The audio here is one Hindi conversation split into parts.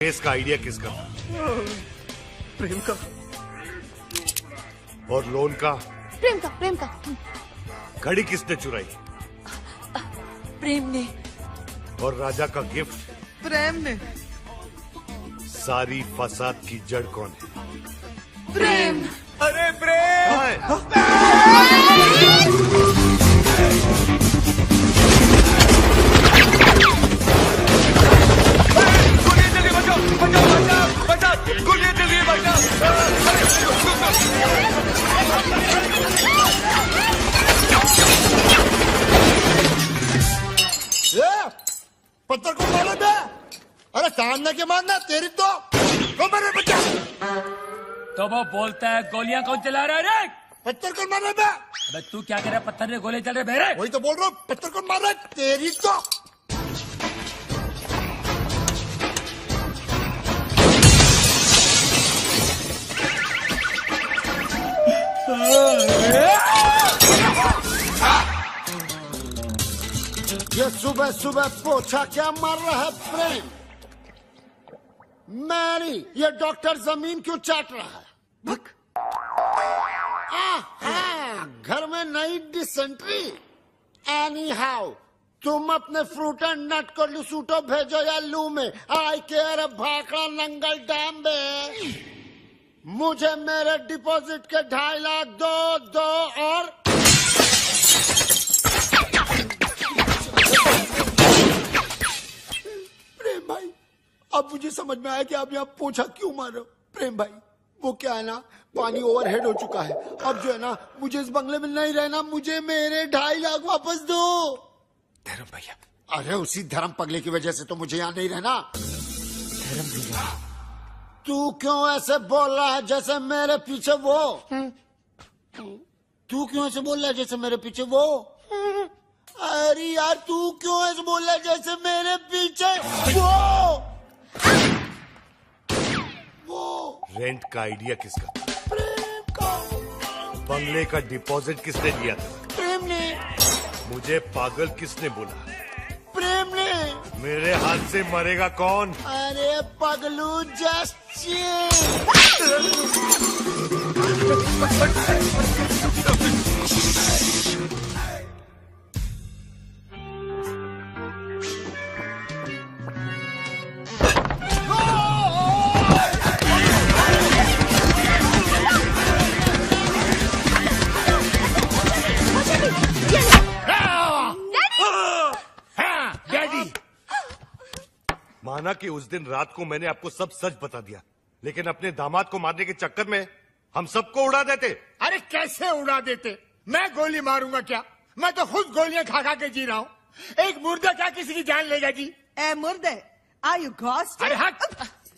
केस का आइडिया किसका? प्रेम का। और लोन का? प्रेम का। घड़ी किसने चुराई? प्रेम ने। और राजा का गिफ्ट? प्रेम ने। सारी फसाद की जड़ कौन है? प्रेम। अरे प्रेम। पत्थर को मारो बे। अरे सामने के मारना तेरी तो मेरे बच्चा। तो वो बोलता है गोलियां कौन चला रहा है रे? पत्थर को मारो बे। अबे तू क्या कह रहा है? पत्थर ने गोले चल रहे बेरे? वही तो बोल रहा हूँ, पत्थर को मार रहा है तेरी तो। ये सुबह सुबह पोछा क्या मार रहा है प्रेम? मैरी, ये डॉक्टर जमीन क्यों चाट रहा है? घर में नई डिसेंट्री। एनी हाउ, तुम अपने फ्रूट एंड नट को लुसूटो भेजो या लू में। आई केयर भाखड़ा नंगल डैम में। मुझे मेरे डिपॉजिट के 2.5 लाख दो और प्रेम भाई, अब मुझे समझ में आया कि आप यहाँ पोछा क्यों मार रहे हो। प्रेम भाई, वो क्या है ना, पानी ओवरहेड हो चुका है। अब जो है ना, मुझे इस बंगले में नहीं रहना। मुझे मेरे 2.5 लाख वापस दो। धर्म भैया। अरे उसी धर्म पगले की वजह से तो मुझे यहाँ नहीं रहना। धर्म भैया। तू क्यों ऐसे बोल रहा है जैसे मेरे पीछे वो? तू क्यों ऐसे बोल रहा है जैसे मेरे पीछे वो? अरे यार, तू क्यों ऐसे बोल रहा है जैसे मेरे पीछे वो? रेंट का आइडिया किसका? प्रेम का। बंगले का डिपॉजिट किसने दिया था? प्रेम ने। मुझे पागल किसने बोला? प्रेम ने। मेरे हाथ से मरेगा कौन? अरे पगलू, जस्ट माना कि उस दिन रात को मैंने आपको सब सच बता दिया, लेकिन अपने दामाद को मारने के चक्कर में हम सबको उड़ा देते। अरे कैसे उड़ा देते? मैं गोली मारूंगा क्या? मैं तो खुद गोलियां खा खा के जी रहा हूँ। एक मुर्दा क्या किसी की जान लेगा जी? ए मुर्दे, आर यू घोस्ट? अरे हट,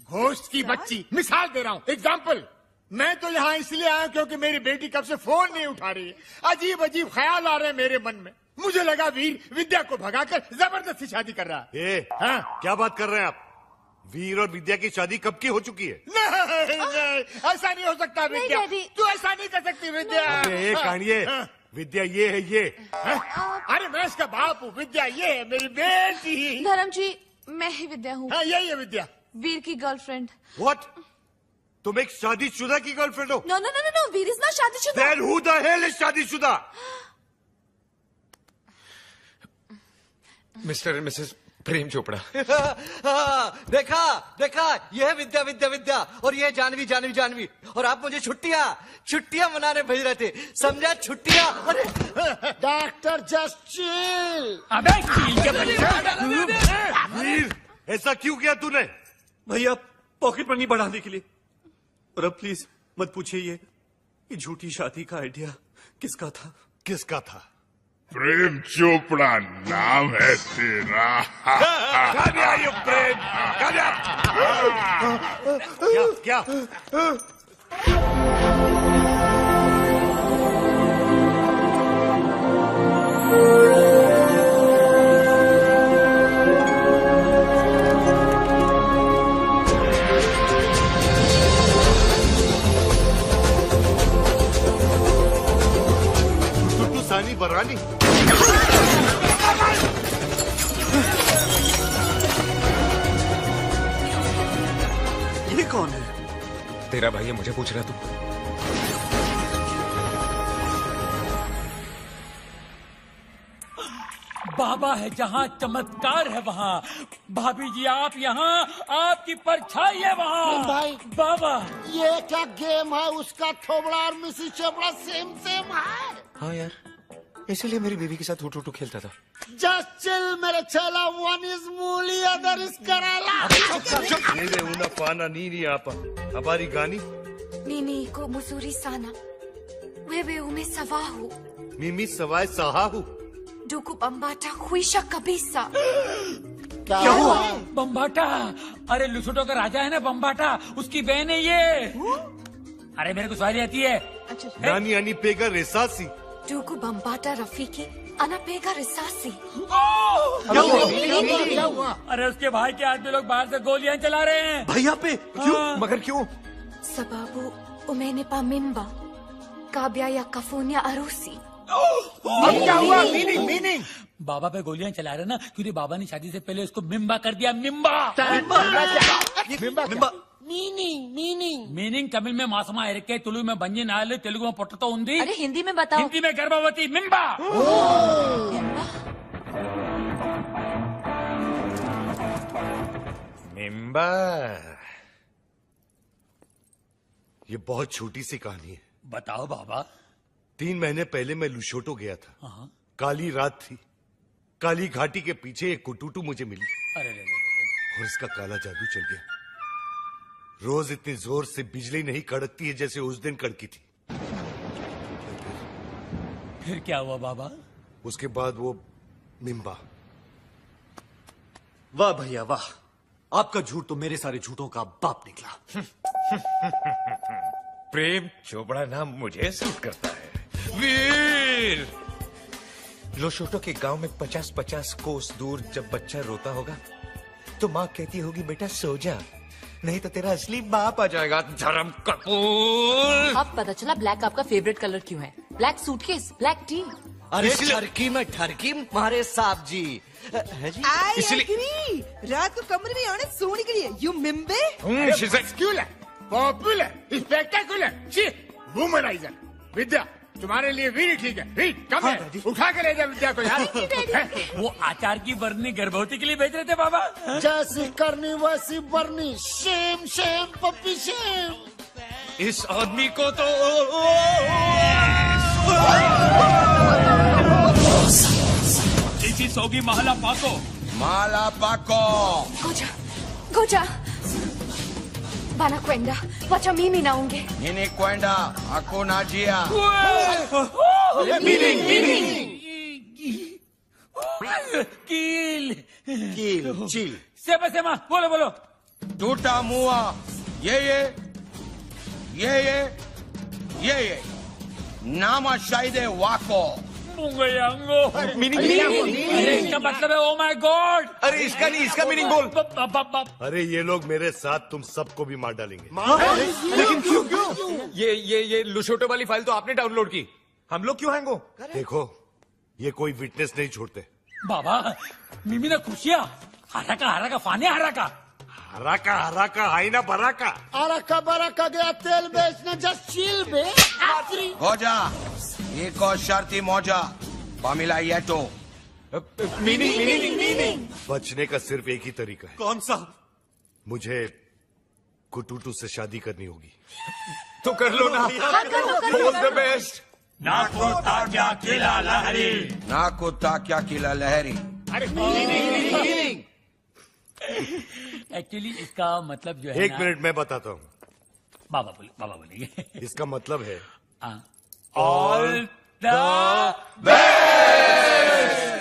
घोस्ट की बच्ची। मिसाल दे रहा हूँ, एग्जाम्पल। मैं तो यहाँ इसलिए आया क्योंकि मेरी बेटी कब से फोन नहीं उठा रही है। अजीब अजीब ख्याल आ रहे हैं मेरे मन में। मुझे लगा वीर विद्या को भगाकर जबरदस्ती शादी कर रहा है। हाँ? क्या बात कर रहे हैं आप? वीर और विद्या की शादी कब की हो चुकी है? नहीं, ऐसा नहीं हो सकता विद्या। तू ऐसा नहीं कर सकती विद्या। कहानिये, विद्या ये है ये। अरे मैं इसका बाप हूँ, विद्या ये है मेरी बेटी। धर्म जी, मैं ही विद्या हूँ। हाँ, यही है विद्या। वीर की गर्लफ्रेंड। What? तुम एक शादीशुदा की गर्लफ्रेंड हो? No no no no, Veer is not शादीशुदा। Then who the hell is शादीशुदा? Mister and missus Prem Chopra. देखा ये है विद्या विद्या विद्या और ये है जानवी जानवी जानवी। और आप मुझे छुट्टियां मनाने भेज रहे थे, समझा? छुट्टियां। अरे डॉक्टर जस्ट चिल। अबे ठीक है बच्चा। वीर, ऐसा क्यों किया तूने? भैया, पॉकेट मनी बढ़ाने के लिए। और अब प्लीज मत पूछिए ये झूठी शादी का आइडिया किसका था? किसका था? प्रेम चोपड़ा नाम है तेरा। प्रेम क्या? सानी बरानी। ये कौन है? तेरा भाई है, मुझे पूछ रहा तू? बाबा है जहाँ चमत्कार है वहाँ। भाभी जी आप यहाँ, आपकी परछाई है वहाँ। भाई बाबा ये क्या गेम है? उसका थोबड़ा और मिसी चोपड़ा सेम सेम है। हाँ यार, इसीलिए मेरी बीवी के साथ हुटू खेलता था। जस्ट चिल मेरे चेला, वन इज मूली अदर इज कराला। Nene unafana nini hapa? Habari gani? Nini iko mzuri sana. Wewe umesahau. Mimi sawai sahahu. Ndugu Bambata huisha kabisa. क्या हुआ? बम्बाटा, अरे लुसुटो का राजा है ना बम्बाटा, उसकी बहन है ये। अरे मेरे को सवारी आती है। Nani anipega risasi? Ndugu Bambata rafiki anapiga risasi. क्या हुआ? अरे उसके भाई के आदमी लोग बाहर से गोलियां चला रहे हैं। भैया पे क्यों? मगर क्यों? Sababu umenipa mimba kabla ya kufanya harusi. अब क्या हुआ? मीनिंग बाबा पे गोलियां चला रहे ना, क्योंकि बाबा ने शादी से पहले उसको मिम्बा कर दिया। मिम्बा मीनिंग तमिल में मासमा एरके, तुलु में बंजी नाले, तेलुगु में पोटतो उंदी, अरे हिंदी में बताओ। हिंदी में गर्भवती। मिम्बा मिम्बा। ये बहुत छोटी सी कहानी है। बताओ बाबा। 3 महीने पहले मैं लुशोटो गया था। काली रात थी। काली घाटी के पीछे एक कुटुटू मुझे मिली अरे और इसका काला जादू चल गया। रोज इतनी जोर से बिजली नहीं कड़कती है जैसे उस दिन कड़की थी। फिर क्या हुआ बाबा? उसके बाद वो मिम्बा। वाह भैया वाह, आपका झूठ तो मेरे सारे झूठों का बाप निकला। प्रेम चोपड़ा नाम मुझे सूट करता है। वीर लोशोटो के गांव में 50-50 कोस दूर जब बच्चा रोता होगा तो माँ कहती होगी बेटा सो जा, नहीं तो तेरा असली बाप आ जाएगा। धर्म कपूर। अब पता चला ब्लैक आपका फेवरेट कलर क्यों है। Black suitcase, black T. अरे ठरकी में ठरकी मारे साहब जी है जी। I agree. रात को कमरे में आने सोने के लिए यू मिम्बे। Popular spectacular womanizer. विद्या तुम्हारे लिए वीर ठीक है। वीर कम है, उठा के ले जा विद्या को यार। वो आचार की बरनी गर्भवती के लिए भेज रहे थे बाबा। जैसी करनी वैसी बरनी। Shame shame puppy shame. इस आदमी को तो इसी सोगी महला पाको। माला पाको। Goja. Banakwenda. Wacha mimi naonge. Nini kwenda hakuna njia। कील चिल। सेमा बोलो। टूटा मुआ ये नामा शायदे वाको। अरे इसका मतलब है ओ माय गॉड। अरे इसका नहीं, इसका मीनिंग बोल। अरे ये लोग मेरे साथ तुम सबको भी मार डालेंगे। लेकिन क्यों? ये लुशोटो वाली फाइल तो आपने डाउनलोड की, हम लोग क्यों हैंगो? देखो ये कोई विटनेस नहीं छोड़ते। बाबा मिमी ने खुशिया हरा का फाने हरा का हाई ना बरा का। अरका बरका गया तेल बेचने। जस्ट चिल बे। हो जा एक और शर्ती मौजा पामिला येटो। मीनिंग बचने का सिर्फ एक ही तरीका है। कौन सा? मुझे कुटुटू से शादी करनी होगी। तो कर लो ना। All the best. ना कुत्ता क्या किला लहरी। अरे एक्चुअली इसका मतलब जो है एक मिनट मैं बताता हूँ। बाबा बोलिए। इसका मतलब है ऑल द बेस्ट।